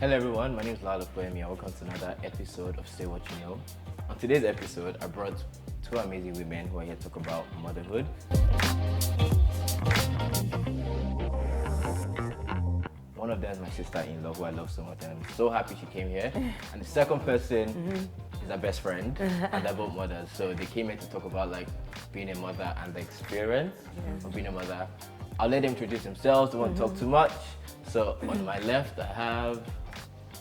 Hello everyone, my name is Lalo Poemi and welcome to another episode of Say What You Know. On today's episode, I brought two amazing women who are here to talk about motherhood. One of them is my sister-in-law who I love so much and I'm so happy she came here. And the second person is our best friend and they're both mothers. So they came here to talk about like being a mother and the experience of being a mother. I'll let them introduce themselves, don't want to talk too much. So on my left I have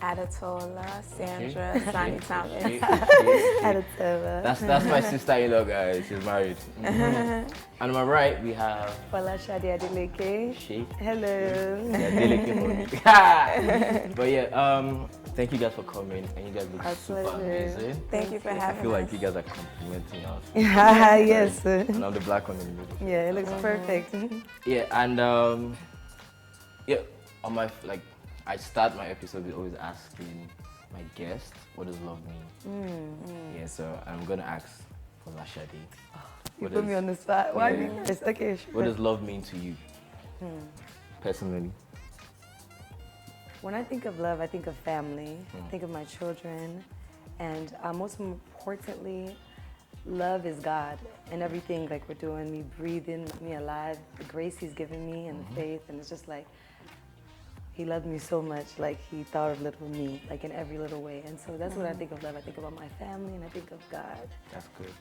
Adatola, Sandras, Sonny Thomas. Adatola. That's my sister-in-law, guys. She's married. And on my right, we have Wala Shadi Adeleke. she. Hello. Yeah, Adeleke for me. But yeah, thank you guys for coming, and you guys look Our super pleasure. amazing. Thank you for I having feel us. like you guys are complimenting us. Yes. And I'm the black one in the middle. Yeah, it looks perfect. Yeah, and yeah, on my I start my episode with always asking my guest, what does love mean? Yeah, so I'm gonna ask for Lashadi. You put me on the spot. Why? Yeah. Yes, okay, sure. What does love mean to you, personally? When I think of love, I think of family. I think of my children. And most importantly, love is God and everything like we're doing, me breathing, me alive, the grace He's given me and the faith. And it's just like, He loved me so much, like He thought of little me, like in every little way. And so that's what I think of love. I think about my family and I think of God. That's good.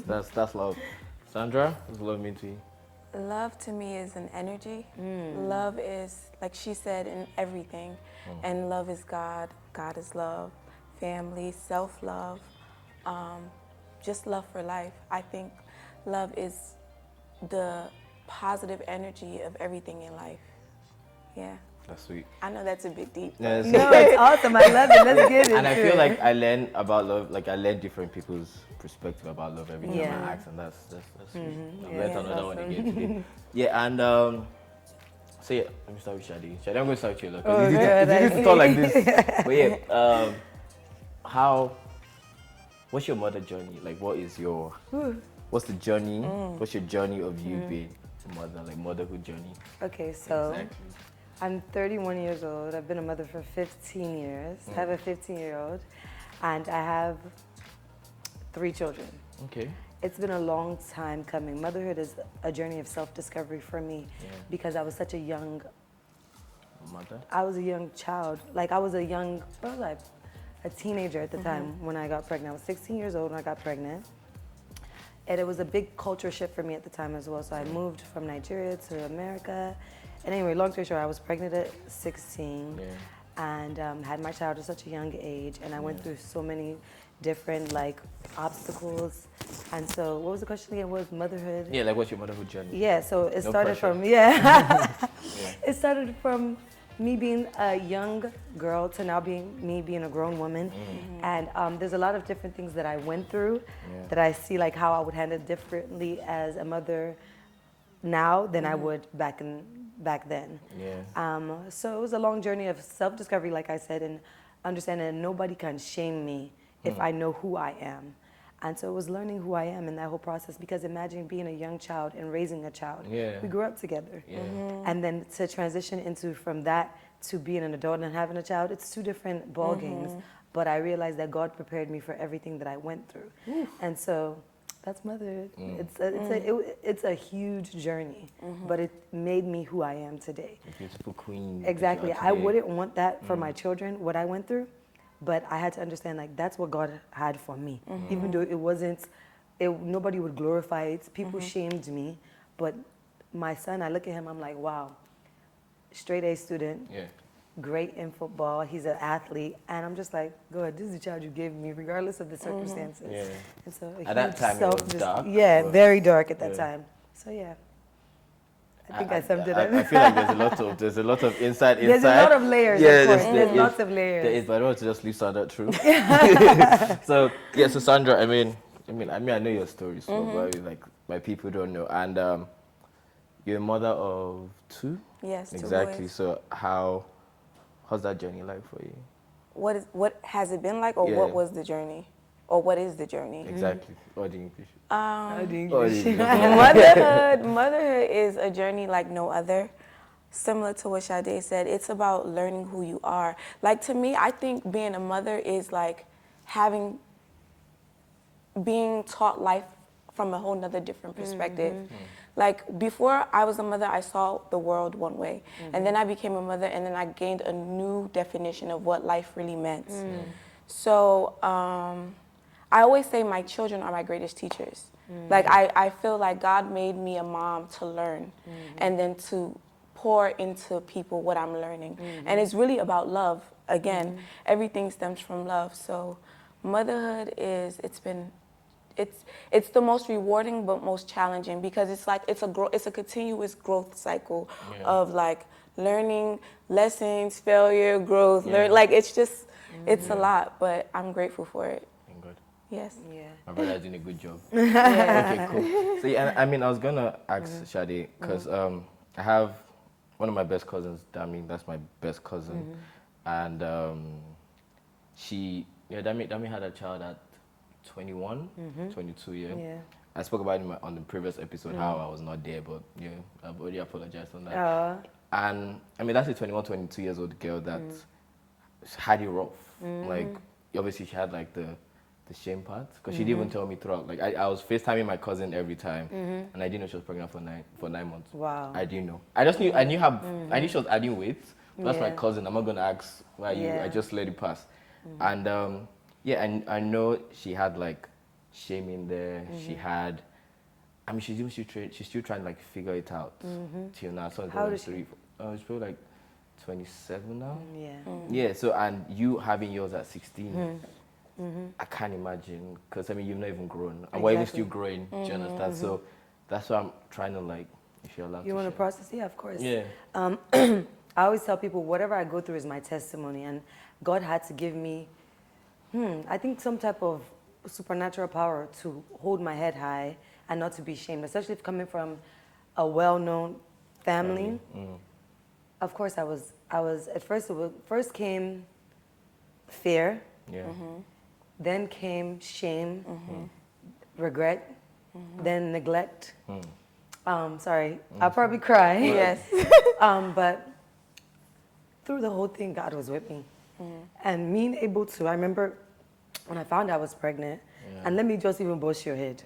that's love. Sandra, what does love mean to you? Love to me is an energy. Love is, like she said, in everything. And love is God. God is love. Family, self-love, just love for life. I think love is the positive energy of everything in life. Yeah. That's sweet. I know that's a bit deep. Yeah, No, it's awesome. I love it. Let's get it. And I feel like I learn about love, like I learn different people's perspective about love every time Yeah. I ask, and that's sweet. I'll Yeah, let that's another one awesome. again today. Yeah, and so yeah, let me start with Shadi. Shadi, I'm going to start with you, look, Oh, because good, you I need to talk like see. this. But yeah, what's your mother journey? Like, what's the journey? What's your journey of you being a mother, like motherhood journey? Okay, so Exactly. I'm 31 years old. I've been a mother for 15 years. I have a 15-year-old, and I have 3 children. Okay. It's been a long time coming. Motherhood is a journey of self-discovery for me because I was such a young child. Like I was a young, what was I? A teenager at the time when I got pregnant. I was 16 years old when I got pregnant. And it was a big culture shift for me at the time as well. So I moved from Nigeria to America. And anyway, long story short, I was pregnant at 16 and had my child at such a young age. And I went through so many different like obstacles. And so what was the question again? What was motherhood? Yeah, like what's your motherhood journey? Yeah, so it No started pressure. from, it started from me being a young girl to now being a grown woman. And there's a lot of different things that I went through that I see like how I would handle differently as a mother now than I would back then. Yeah. So it was a long journey of self-discovery, like I said, and understanding that nobody can shame me if I know who I am. And so it was learning who I am in that whole process, because imagine being a young child and raising a child. Yeah. We grew up together. Yeah. And then to transition from that to being an adult and having a child, it's 2 different ball games. But I realized that God prepared me for everything that I went through. And so that's motherhood. It's a huge journey, but it made me who I am today. A beautiful queen. Exactly. that you are I today. wouldn't want that for my children, what I went through, but I had to understand like that's what God had for me. Even though it wasn't, nobody would glorify it. People shamed me, but my son, I look at him, I'm like, wow, straight A student. Yeah. Great in football, he's an athlete, and I'm just like, God, this is the child you gave me, regardless of the circumstances. Yeah. And so At that huge time, it was dark, Yeah, but- very dark at that Yeah. time. So yeah, I think I summed it up. I feel like there's a lot of inside. There's a lot of layers, Yeah, of course. there There's is. lots of layers. There is, but I don't want to just leave Sandra true. So yeah, so Sandra, I know your story, so but like my people don't know, and you're a mother of 2. Yes, 2 Exactly. boys. So how's that journey like for you? What has it been like, or Yeah. what was the journey? Or what is the journey? Exactly. Or the English. I do Or English. the- Motherhood is a journey like no other. similar to what Sade said, it's about learning who you are. Like, to me, I think being a mother is like being taught life from a whole nother different perspective. Like, before I was a mother, I saw the world one way. And then I became a mother, and then I gained a new definition of what life really meant. So I always say my children are my greatest teachers. Like, I feel like God made me a mom to learn and then to pour into people what I'm learning. And it's really about love. Again, everything stems from love. So motherhood it's the most rewarding but most challenging, because it's like it's a continuous growth cycle of like learning lessons, failure, growth, like it's just it's a lot, but I'm grateful for it. Good. Yes. Yeah. My brother's doing a good job. Okay, cool. So yeah, I mean, I was gonna ask Sade, because I have one of my best cousins, Dami. That's my best cousin, and Dami had a child at 21, 22 years. Yeah. I spoke about it on the previous episode how I was not there, but I've already apologized on that. And I mean, that's a 21, 22 years old girl that had it rough. Like, obviously she had like the shame part, because she didn't even tell me throughout. Like, I was FaceTiming my cousin every time, and I didn't know she was pregnant for 9 months. Wow. I didn't know. I just knew I knew she was adding weight. That's my cousin. I'm not gonna ask why you. I just let it pass. And and I know she had like shame in there. She had. I mean, she's still trying to like figure it out till now. So how old is she? She's probably like 27 now. Yeah. Yeah. So, and you having yours at 16. I can't imagine, because I mean, you've not even grown. And we're even still growing, do you understand? So that's why I'm trying to, like, if you're allowed to. You want to share. process? Yeah, of course. Yeah. I always tell people, whatever I go through is my testimony, and God had to give me, I think, some type of supernatural power to hold my head high and not to be shamed, especially if coming from a well-known family. Of course, I was at first came fear. Yeah. Then came shame, regret, then neglect. Sorry, I'll probably cry. Yes. But through the whole thing, God was with me. And being able to, I remember when I found I was pregnant, and let me just even bust your head.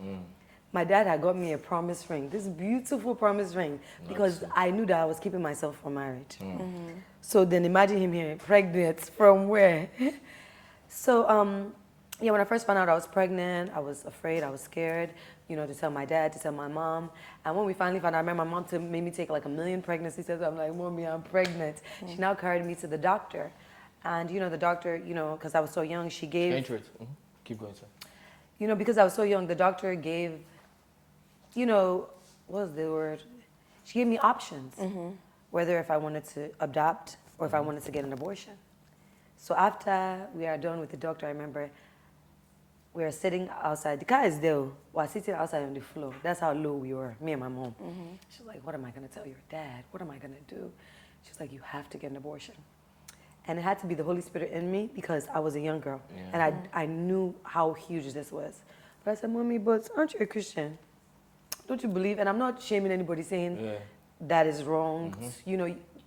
My dad had got me a promise ring, this beautiful promise ring, because I knew that I was keeping myself from marriage. So then imagine him here, pregnant from where? So, when I first found out I was pregnant, I was afraid, I was scared, to tell my dad, to tell my mom. And when we finally found out, I remember my mom made me take like 1 million pregnancy tests. I'm like, Mommy, I'm pregnant. She now carried me to the doctor. And, the doctor, because I was so young, she gave... Keep going, sir. Because I was so young, the doctor gave, what was the word? She gave me options, whether if I wanted to adopt or if I wanted to get an abortion. So after we are done with the doctor, I remember we were sitting outside. The car is there. We were sitting outside on the floor. That's how low we were, me and my mom. She was like, what am I going to tell your dad? What am I going to do? She was like, you have to get an abortion. And it had to be the Holy Spirit in me, because I was a young girl. And I knew how huge this was. But I said, Mommy, but aren't you a Christian? Don't you believe? And I'm not shaming anybody saying that is wrong.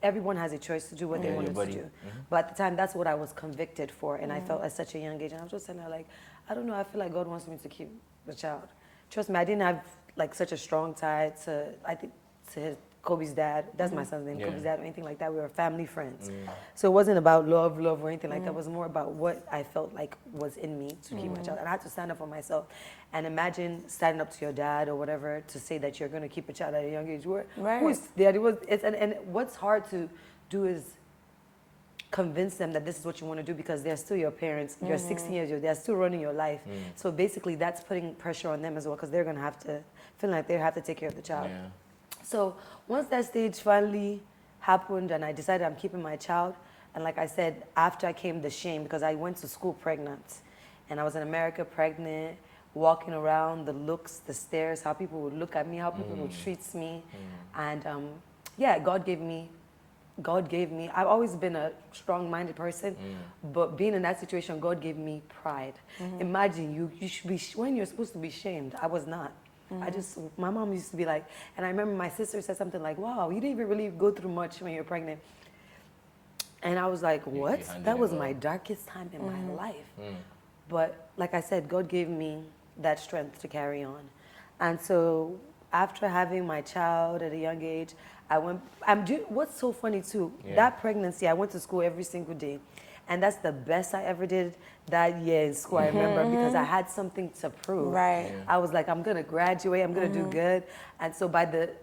Everyone has a choice to do what they wanted to do. But at the time, that's what I was convicted for. And I felt at such a young age. And I was just telling her, like, I don't know, I feel like God wants me to keep the child. Trust me, I didn't have like such a strong tie to Kobe's dad. That's my son's name, Kobe's dad, or anything like that. We were family friends. So it wasn't about love or anything like that. It was more about what I felt like was in me to keep my child. And I had to stand up for myself. And imagine standing up to your dad or whatever to say that you're going to keep a child at a young age. Who's dad? And what's hard to do is convince them that this is what you want to do, because they're still your parents. You're 16 years old. They're still running your life. So basically that's putting pressure on them as well, because they're going to have to feel like they have to take care of the child. So once that stage finally happened and I decided I'm keeping my child, and like I said, after I came the shame, because I went to school pregnant, and I was in America pregnant, walking around, the looks, the stares, how people would look at me, how people would treat me. And God gave me, I've always been a strong-minded person, but being in that situation, God gave me pride. Imagine you should be, when you're supposed to be shamed, I was not. My mom used to be like, and I remember my sister said something like, wow, you didn't even really go through much when you were pregnant. And I was like, what? That was my darkest time in my life. But like I said, God gave me that strength to carry on. And so after having my child at a young age, what's so funny too, that pregnancy, I went to school every single day. And that's the best I ever did that year in school, I remember, because I had something to prove. Right. I was like, I'm gonna graduate, I'm gonna do good. And so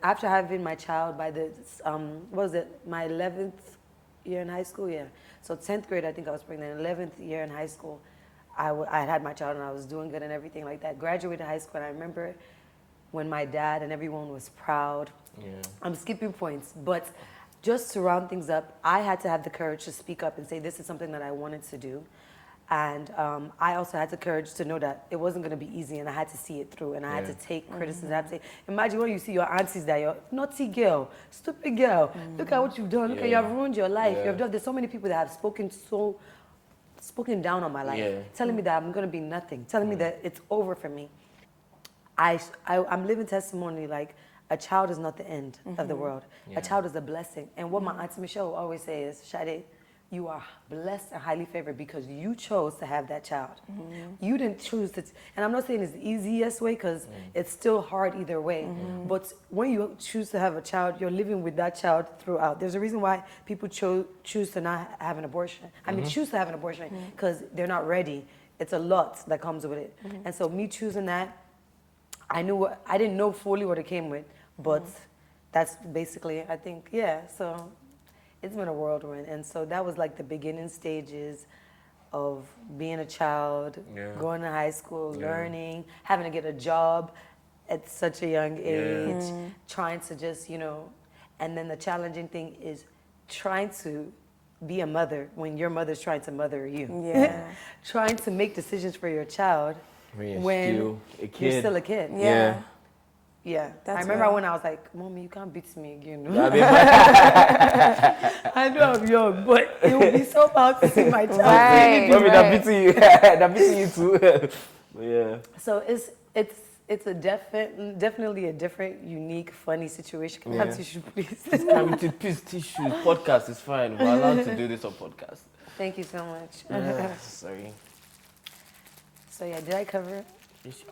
after having my child, by my 11th year in high school, So 10th grade, I think I was pregnant. 11th year in high school, I had my child and I was doing good and everything like that. Graduated high school, and I remember when my dad and everyone was proud. I'm skipping points, but just to round things up, I had to have the courage to speak up and say this is something that I wanted to do. And I also had the courage to know that it wasn't going to be easy, and I had to see it through, and I had to take criticism. I had to say, imagine when you see your aunties that you're naughty girl, stupid girl, look at what you've done, look at you have ruined your life. You have done, there's so many people that have spoken down on my life, telling me that I'm going to be nothing, telling me that it's over for me. I'm living testimony like a child is not the end of the world. A child is a blessing. And what my Auntie Michelle will always say is, Sade, you are blessed and highly favored because you chose to have that child. You didn't choose to, and I'm not saying it's the easiest way because it's still hard either way. But when you choose to have a child, you're living with that child throughout. There's a reason why people choose to not have an abortion. I mean, choose to have an abortion because they're not ready. It's a lot that comes with it. And so me choosing that, I didn't know fully what it came with, but that's basically, I think, so it's been a whirlwind. And so that was like the beginning stages of being a child, going to high school, learning, having to get a job at such a young age, trying to just, and then the challenging thing is trying to be a mother when your mother's trying to mother you. Trying to make decisions for your child when you're still a kid. Yeah, I remember when I was like, Mommy, you can't beat me again. I know I'm young, but it would be so hard to see my child. Mommy, they're beating you too. So it's definitely a different, unique, funny situation. Can I have tissue, please? Please, tissue. Podcast is fine. We're allowed to do this on podcast. Thank you so much. Sorry. So did I cover it?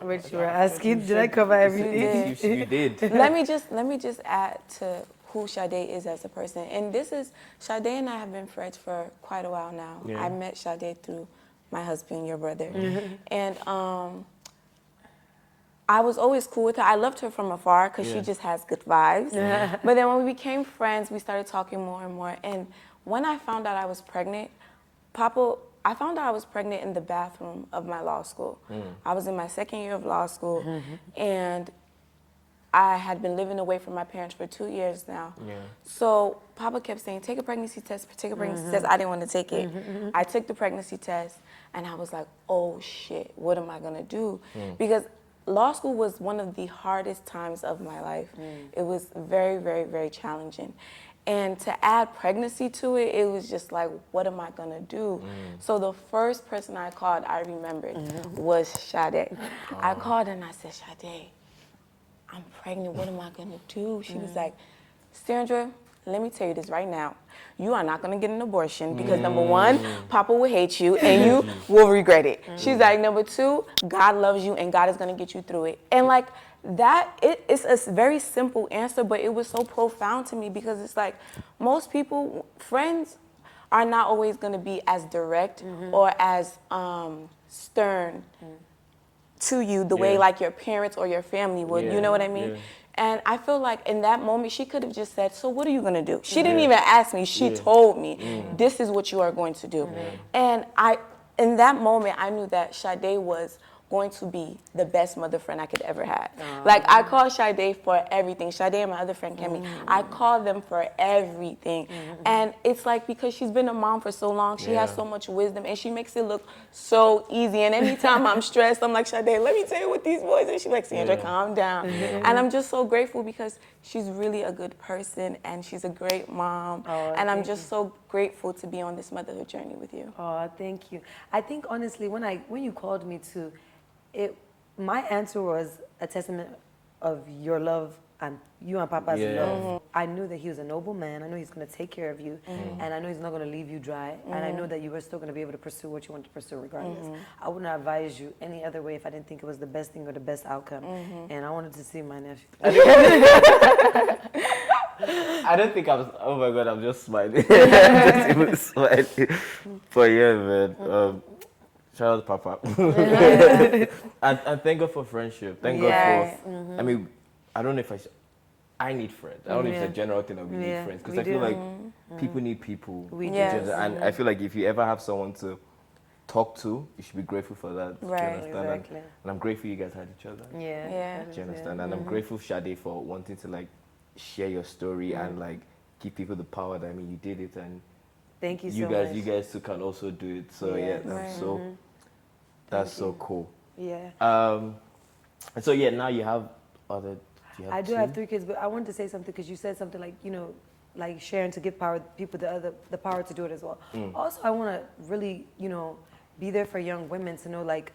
Which you were asking, did I cover everything? You did. Let me just add to who Sade is as a person. And Sade and I have been friends for quite a while now. I met Sade through my husband, your brother. And I was always cool with her. I loved her from afar because she just has good vibes. But then when we became friends, we started talking more and more. And when I found out I was pregnant, I found out I was pregnant in the bathroom of my law school. I was in my second year of law school, and I had been living away from my parents for 2 years now. So Papa kept saying, take a pregnancy test, take a pregnancy test. I didn't want to take it. I took the pregnancy test, and I was like, oh shit, what am I gonna do? Because law school was one of the hardest times of my life. It was very, very, very challenging. And to add pregnancy to it, it was just like, what am I gonna do? So the first person I called, I remembered, was Sade. I called and I said, Sade, I'm pregnant, what am I gonna do? She was like, Sandra, let me tell you this right now. You are not gonna get an abortion because number one, Papa will hate you and you will regret it. She's like, number two, God loves you and God is gonna get you through it. And like, it's a very simple answer, but it was so profound to me because it's like most people, friends are not always going to be as direct or as stern to you the way like your parents or your family would, you know what I mean? And I feel like in that moment, she could have just said, so what are you going to do? She didn't even ask me. She told me, this is what you are going to do. And in that moment, I knew that Sade was going to be the best mother friend I could ever have. Like, I call Sade for everything. Sade and my other friend, Kemi, I call them for everything. And it's like, because she's been a mom for so long, she has so much wisdom, and she makes it look so easy. And anytime I'm stressed, I'm like, Sade, let me tell you what these boys, and she's like, Sandra, calm down. And I'm just so grateful because she's really a good person, and she's a great mom. And I'm just so grateful to be on this motherhood journey with you. Oh, thank you. I think, honestly, when you called me to, my answer was a testament of your love and you and Papa's Yeah. love. I knew that he was a noble man. I know he's going to take care of you, and I know he's not going to leave you dry. And I know that you were still going to be able to pursue what you want to pursue regardless. I wouldn't advise you any other way if I didn't think it was the best thing or the best outcome. And I wanted to see my nephew. I don't think I was. Oh my God, I'm just smiling. I'm just even smiling. But yeah, man. Shout out to Papa. and thank God for friendship. Thank God for. I mean, I don't know if I need friends. I don't know if it's a general thing that we need friends, because I feel like people need people. We do. Yes. And I feel like if you ever have someone to talk to, you should be grateful for that. Right. Do you understand? Exactly. And I'm grateful you guys had each other. Yeah. Do you understand? And I'm grateful, Shade, for wanting to like share your story and like give people the power that, I mean, you did it, and Thank you so you much. guys too can also do it. So yeah, that's so cool. Yeah. And so yeah, now you have other. Do you have I do two? have 3 kids, but I wanted to say something because you said something like, like sharing to give people the power to do it as well. Also, I want to really, be there for young women to know like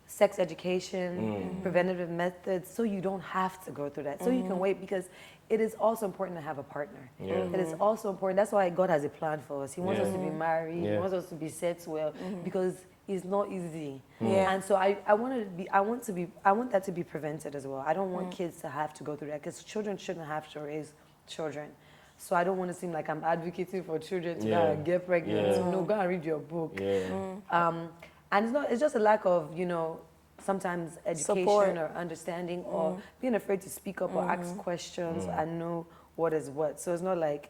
sex education, preventative methods, so you don't have to go through that, so you can wait, because it is also important to have a partner. It is also important. That's why God has a plan for us. He wants us to be married. He wants us to be set well, because it's not easy. And so I want that to be prevented as well. I don't want kids to have to go through that, because children shouldn't have to raise children. So I don't want to seem like I'm advocating for children to go and get pregnant. So no, go and read your book. And it's just a lack of, sometimes education Support. or understanding, or being afraid to speak up or ask questions and know what is what. So it's not like,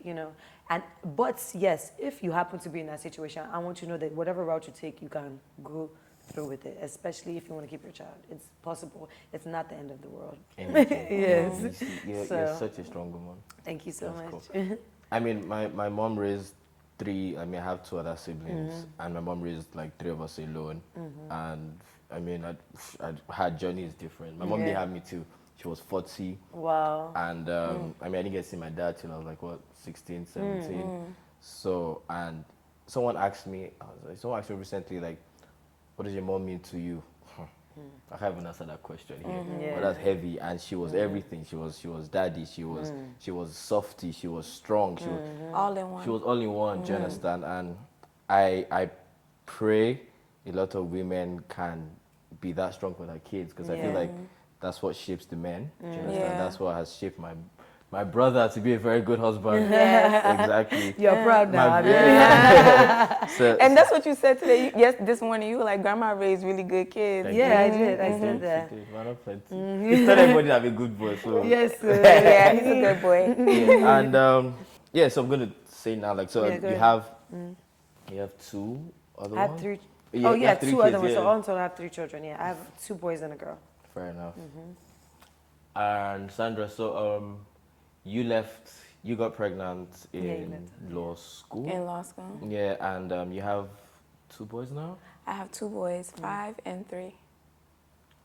but yes, if you happen to be in that situation, I want you to know that whatever route you take, you can go through with it, especially if you want to keep your child. It's possible. It's not the end of the world. Yes. You're such a strong woman. Thank you so That's much. cool. I mean, my mom raised 3. I mean, I have 2 other siblings, and my mom raised like 3 of us alone. And I mean, her journey is different. My mom didn't have me till she was 40. Wow. And I mean, I didn't get to see my dad till I was like, what, 16, 17. So, and someone asked me recently, like, what does your mom mean to you? I can't even answer that question here. But that's heavy. And she was everything. She was daddy. She was softy. She was strong. She was All in one. She was all in one. Do you understand? And I pray a lot of women can be that strong for their kids, because I feel like that's what shapes the men. Do you understand? That's what has shaped my brother to be a very good husband. Yes. Exactly. You're proud now. So, And that's what you said today. Yes, this morning you were like, Grandma raised really good kids. Yeah, I did. I said that. He told everybody to have a good boy. So. Yes. Yeah, he's a good boy. Yeah. And so I'm gonna say now, like, so Yeah, go you ahead. have 2 other I have ones? 3. Yeah, Oh you yeah, have 3 2 kids, other ones. yeah. So all in total, I have 3 children. Yeah, I have 2 boys and a girl. Fair enough. And Sandra, so you got pregnant in law school. In law school. Yeah, and you have 2 boys now? I have 2 boys, 5 and 3.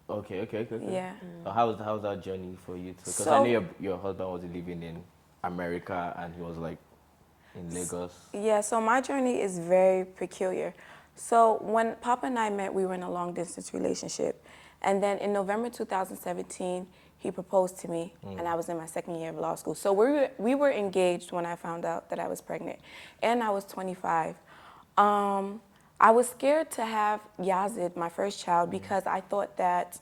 Okay. Yeah. So how's that journey for you? Because I know your husband was living in America and he was like in Lagos. Yeah, so my journey is very peculiar. So when Papa and I met, we were in a long distance relationship. And then in November 2017, he proposed to me, and I was in my 2nd year of law school. So we were engaged when I found out that I was pregnant, and I was 25. I was scared to have Yazid, my first child, because I thought that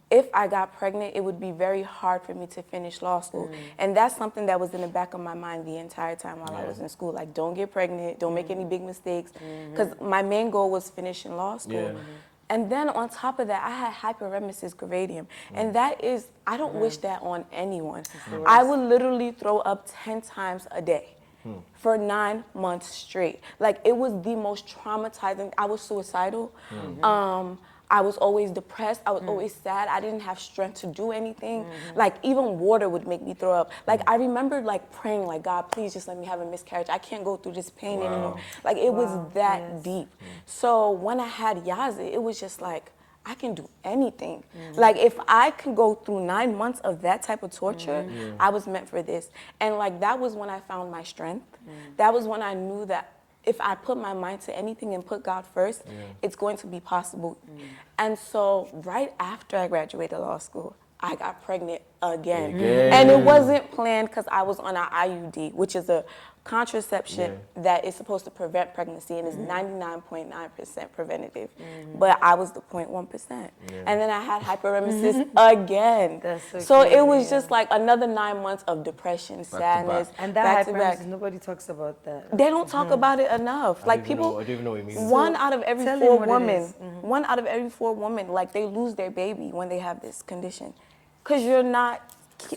if I got pregnant, it would be very hard for me to finish law school. And that's something that was in the back of my mind the entire time while I was in school. Like, don't get pregnant, don't make any big mistakes. Because my main goal was finishing law school. And then on top of that, I had hyperemesis gravidium. And that is, I don't wish that on anyone. I would literally throw up 10 times a day for 9 months straight. Like, it was the most traumatizing. I was suicidal. I was always depressed. I was always sad. I didn't have strength to do anything. Like, even water would make me throw up. Like, I remember, like, praying, like, God, please just let me have a miscarriage. I can't go through this pain anymore. Like, it was that deep. So when I had Yazid, it was just like, I can do anything. Like, if I can go through 9 months of that type of torture, I was meant for this. And, like, that was when I found my strength. That was when I knew that if I put my mind to anything and put God first, it's going to be possible. And so right after I graduated law school, I got pregnant again. And it wasn't planned because I was on an IUD, which is a contraception that is supposed to prevent pregnancy and is 99.9% preventative. But I was the 0.1%. And then I had hyperemesis again. So it was just like another 9 months of depression, sadness. And that hyperemesis, nobody talks about that. They don't talk about it enough. Like people, I don't even know what it means. one out of every 4 women, like they lose their baby when they have this condition. Because you're not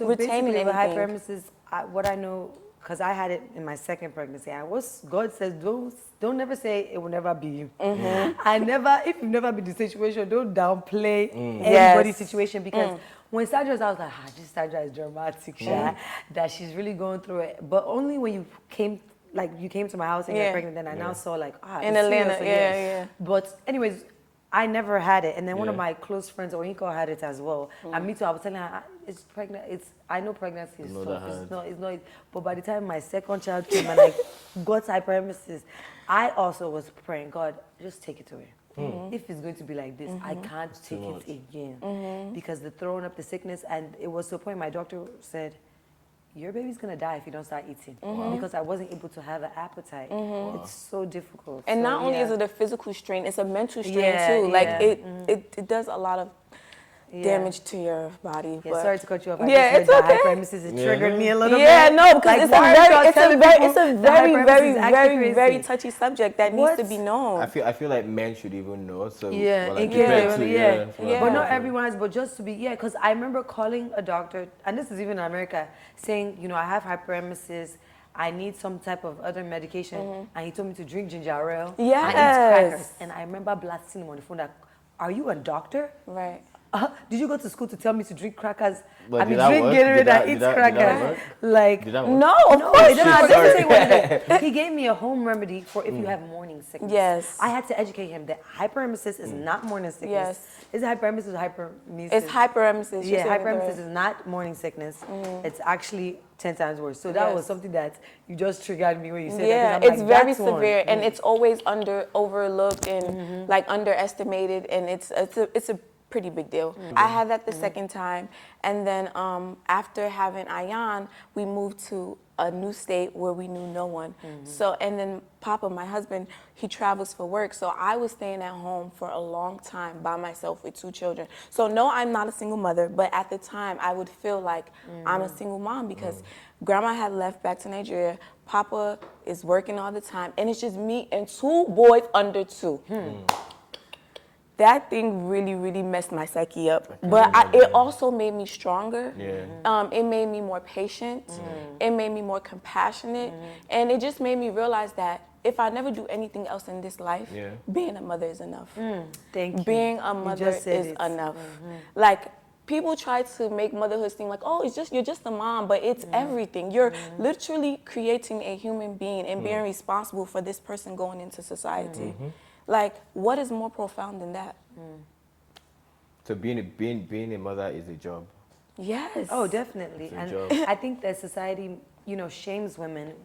retaining anything. Hyperemesis, what I know, because I had it in my second pregnancy. God says, don't never say it will never be you. If you've never been in the situation, don't downplay anybody's situation, because when Sandras, I was like, this Sandra is dramatic, that she's really going through it. But only when you came to my house and you're pregnant, then I now saw like, in Atlanta, But anyways, I never had it, and then one of my close friends, Oinko, had it as well. And me too. I was telling her, it's pregnant. I know pregnancy is tough. It's not. But by the time my second child came and I got hyperemesis, I also was praying, God, just take it away. If it's going to be like this, I can't take it again, because the throwing up, the sickness, and it was to a point my doctor said, your baby's gonna die if you don't start eating, because I wasn't able to have an appetite. It's so difficult. And not only is it a physical strain, it's a mental strain too. Like it does a lot of damage to your body. But sorry to cut you off. It's okay. Hyperemesis, it triggered me a little bit. Yeah, no, because it's a very touchy subject that needs to be known. I feel like men should even know. So but not everyone has. But just to be because I remember calling a doctor, and this is even in America, saying, I have hyperemesis, I need some type of other medication, and he told me to drink ginger ale and eat crackers. And I remember blasting him on the phone that, are you a doctor? Right. Did you go to school to tell me to drink crackers? But drink Gatorade and eat crackers. No, of course not. He gave me a home remedy for if you have morning sickness. Yes. I had to educate him that hyperemesis is not morning sickness. Yes. Is it hyperemesis or hyperemesis? It's hyperemesis. Yeah, hyperemesis is not morning sickness. It's actually 10 times worse. So that was something that you just triggered me when you said that. Yeah, it's very severe, and it's always overlooked and like underestimated, and it's a pretty big deal. I had that the second time, and then after having Ayan, we moved to a new state where we knew no one. So, and then Papa, my husband, he travels for work, so I was staying at home for a long time by myself with 2 children. So no, I'm not a single mother, but at the time I would feel like I'm a single mom, because Grandma had left back to Nigeria, Papa is working all the time, and it's just me and 2 boys under 2. That thing really, really messed my psyche up. But it also made me stronger. It made me more patient. It made me more compassionate. And it just made me realize that if I never do anything else in this life, being a mother is enough. Thank you. Being a mother is enough. Like, people try to make motherhood seem like, oh, you're just a mom, but it's everything. You're literally creating a human being and being responsible for this person going into society. Like, what is more profound than that? So being a mother is a job. Yes. Oh, definitely. And I think that society, shames women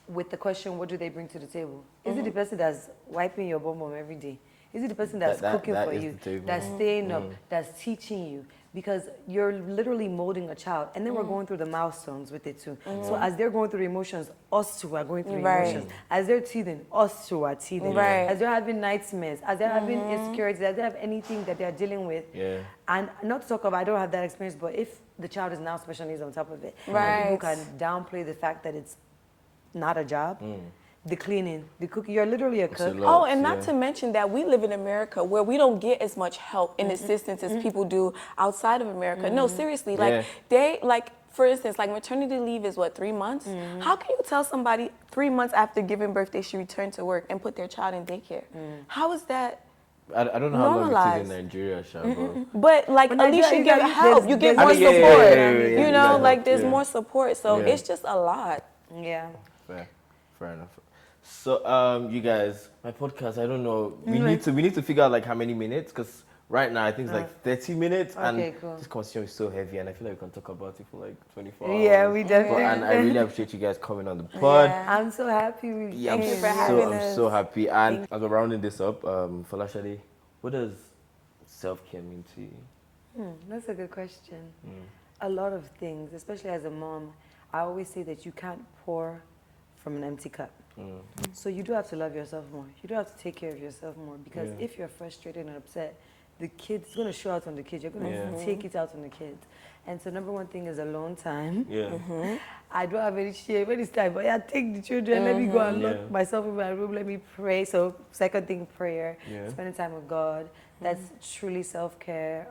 with the question, what do they bring to the table? Is it the person that's wiping your bum every day? Is it the person that's cooking for you, that's staying up, that's teaching you? Because you're literally molding a child, and then we're going through the milestones with it too. So as they're going through emotions, us too are going through emotions. As they're teething, us too are teething. As they're having nightmares, as they're having insecurities, as they have anything that they're dealing with. And not to talk about, I don't have that experience, but if the child is now special needs on top of it, people can downplay the fact that it's not a job. The cleaning, the cooking, you're literally a cook. Not to mention that we live in America where we don't get as much help and assistance as people do outside of America. No, seriously, for instance, like maternity leave is 3 months? How can you tell somebody 3 months after giving birth they should return to work and put their child in daycare? How is that? I don't know how long it is in Nigeria, but at least you get help. You get more support. There's more support. So it's just a lot. Yeah. Fair enough. So, you guys, my podcast, I don't know. We need to figure out how many minutes, because right now I think it's 30 minutes, and this conversation is so heavy, and I feel like we can talk about it for 24 hours. Yeah, we definitely. And I really appreciate you guys coming on the pod. I'm so happy. Thank you for having us. I'm so happy. And as we're rounding this up, Falashade, what does self-care mean to you? That's a good question. a lot of things, especially as a mom. I always say that you can't pour from an empty cup. So you do have to love yourself more. You do have to take care of yourself more, because if you're frustrated and upset, the kids, it's going to show out on the kids. You're going to take it out on the kids. And so number one thing is alone time. I don't have any shame any time, but yeah, take the children, let me go and lock myself in my room, let me pray. So second thing, prayer, spending time with God. That's truly self-care.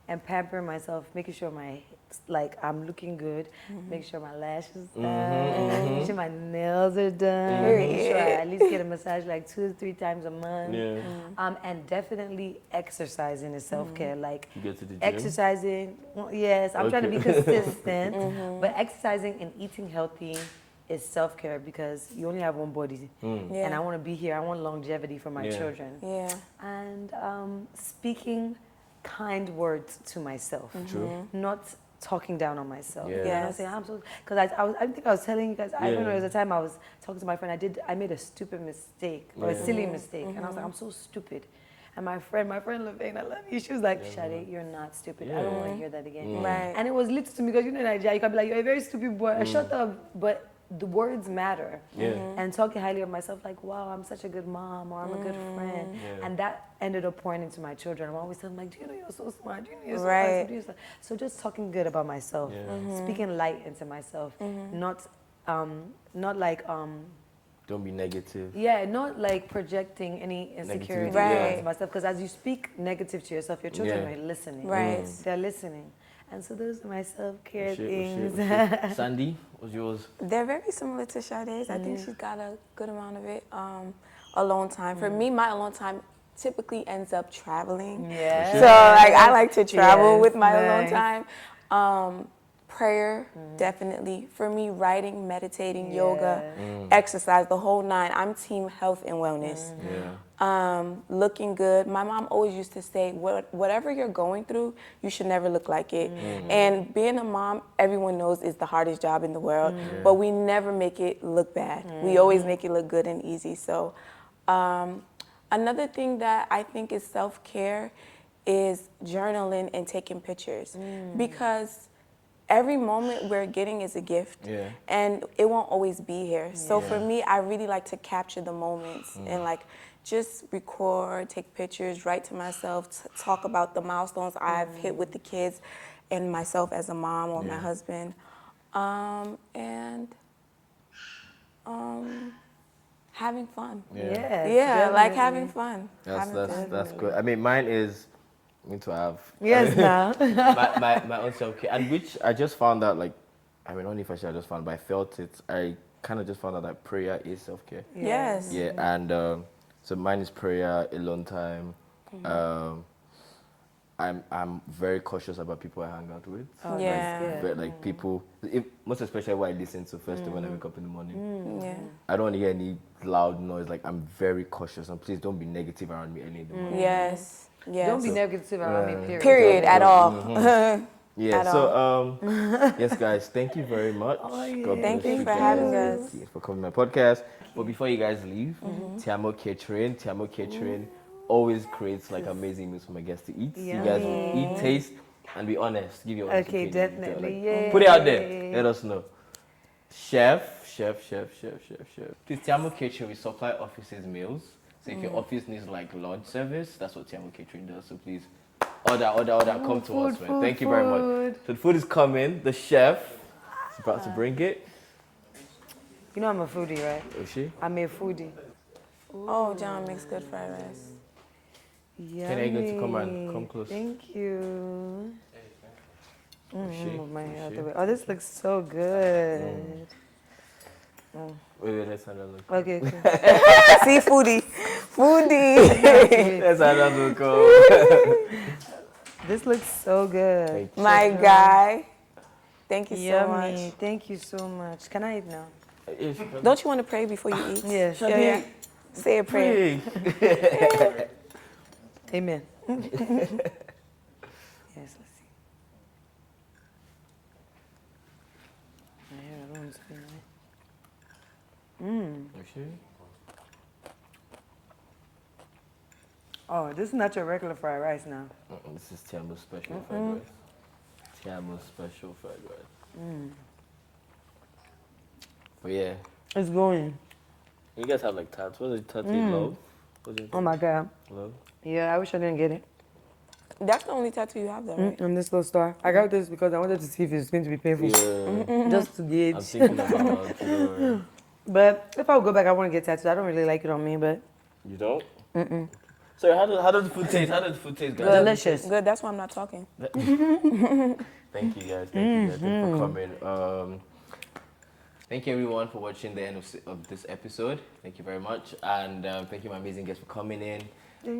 And pampering myself, making sure I'm looking good, make sure my lashes done, make sure my nails are done, make sure I at least get a massage like 2 to 3 times a month. And definitely exercising is self-care. Like You get to the gym? exercising, yes, I'm trying to be consistent, but exercising and eating healthy is self-care, because you only have one body. And I want to be here, I want longevity for my children. And speaking kind words to myself. Not talking down on myself. You know what I'm saying? I'm so, because I think I was telling you guys, I remember there was a time I was talking to my friend, I made a stupid mistake, or a silly mistake, and I was like, I'm so stupid. And my friend Levine, I love you, she was like, Shade, you're not stupid. I don't want to hear that again. And it was lit to me, because you know in Nigeria, you can be like, you're a very stupid boy, shut up, but the words matter. And talking highly of myself, like, wow, I'm such a good mom, or I'm a good friend. And that ended up pouring into my children. I'm always telling them, like, do you know you're so smart? Do you know you're so handsome? So just talking good about myself, speaking light into myself, not like Don't be negative. Yeah, not like projecting any insecurity into myself. Because as you speak negative to yourself, your children are listening. They're listening. And so those are my self-care things. Sandy, what's yours? They're very similar to Sade's. I think she's got a good amount of it. Alone time. For me, my alone time typically ends up traveling. So like I like to travel with my alone time. Prayer, definitely. For me, writing, meditating, yoga, exercise, the whole 9. I'm team health and wellness. Looking good. My mom always used to say, whatever you're going through, you should never look like it. And being a mom, everyone knows, is the hardest job in the world, but we never make it look bad. We always make it look good and easy. So another thing that I think is self-care is journaling and taking pictures, because every moment we're getting is a gift, and it won't always be here. So for me, I really like to capture the moments and like just record, take pictures, write to myself, talk about the milestones I've hit with the kids and myself as a mom or my husband, and having fun. Like having fun. That's good. I mean, mine is me to have. My own self-care, and which I just found out, like, I mean, only if I just found, but I felt it. I kind of just found out that prayer is self-care. And so mine is prayer, alone time. I'm very cautious about people I hang out with. Like people, most especially what I listen to first thing when I wake up in the morning. I don't want to hear any loud noise. Like, I'm very cautious, and please don't be negative around me early in the morning. Don't be negative around me, period at all. Yes, guys, thank you very much. Thank you for having us. For coming to my podcast. But before you guys leave, Tiamo Catering always creates like amazing meals for my guests to eat. You guys will eat, taste, and be honest. Give your honest opinion. Definitely. Put it out there. Let us know. Chef. Please, Tiamo Catering, we supply offices meals. So if your office needs like lunch service, that's what Tiamo Catering does. So please order, come to us, man. Thank you very much. So the food is coming. The chef is about to bring it. You know I'm a foodie, right? Is she? I'm a foodie. Oh, John makes good fried rice. Can I get to come close? Thank you. Move my hair out the way. Oh, this looks so good. Wait, let's have a look. Okay. See, foodie. Let's have a look. This looks so good. My guy. Thank you so much. Thank you so much. Can I eat now? Don't you want to pray before you eat? Yeah. Say a prayer. Amen. Yes, let's see. My hair alone is feeling it. Oh, this is not your regular fried rice now. This is Tiamo's special fried rice. Tiamo's special fried rice. But yeah, It's going. you guys have like tats. What is tats? Love? What's it? Oh my God. Love? Yeah, I wish I didn't get it. That's the only tattoo you have, though, right? And this little star. I got this because I wanted to see if it's going to be painful. Yeah. Just to I'm gauge. thinking about it. But if I would go back, I want to get tattooed. I don't really like it on me, but You don't? So how does the food taste? How does the food taste, guys? delicious. Good, that's why I'm not talking. Thank you guys. Thank you for coming. Thank you everyone for watching the end of this episode. Thank you very much. And thank you my amazing guests for coming in.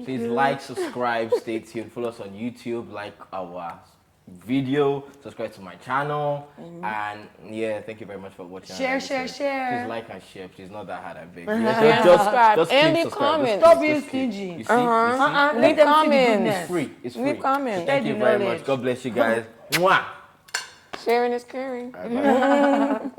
Please like, subscribe, stay tuned. Follow us on YouTube, like our video, subscribe to my channel. And yeah, thank you very much for watching. Share. Please like and share. Please, not that hard, I beg. And subscribe. Just And click leave subscribe. comments. Stop being Just click. stingy. You see? Leave Leave them comments. It's free. It's free. Leave comments. So thank you Spread the very knowledge. much. God bless you guys. Mwah. Sharing is caring. Bye-bye.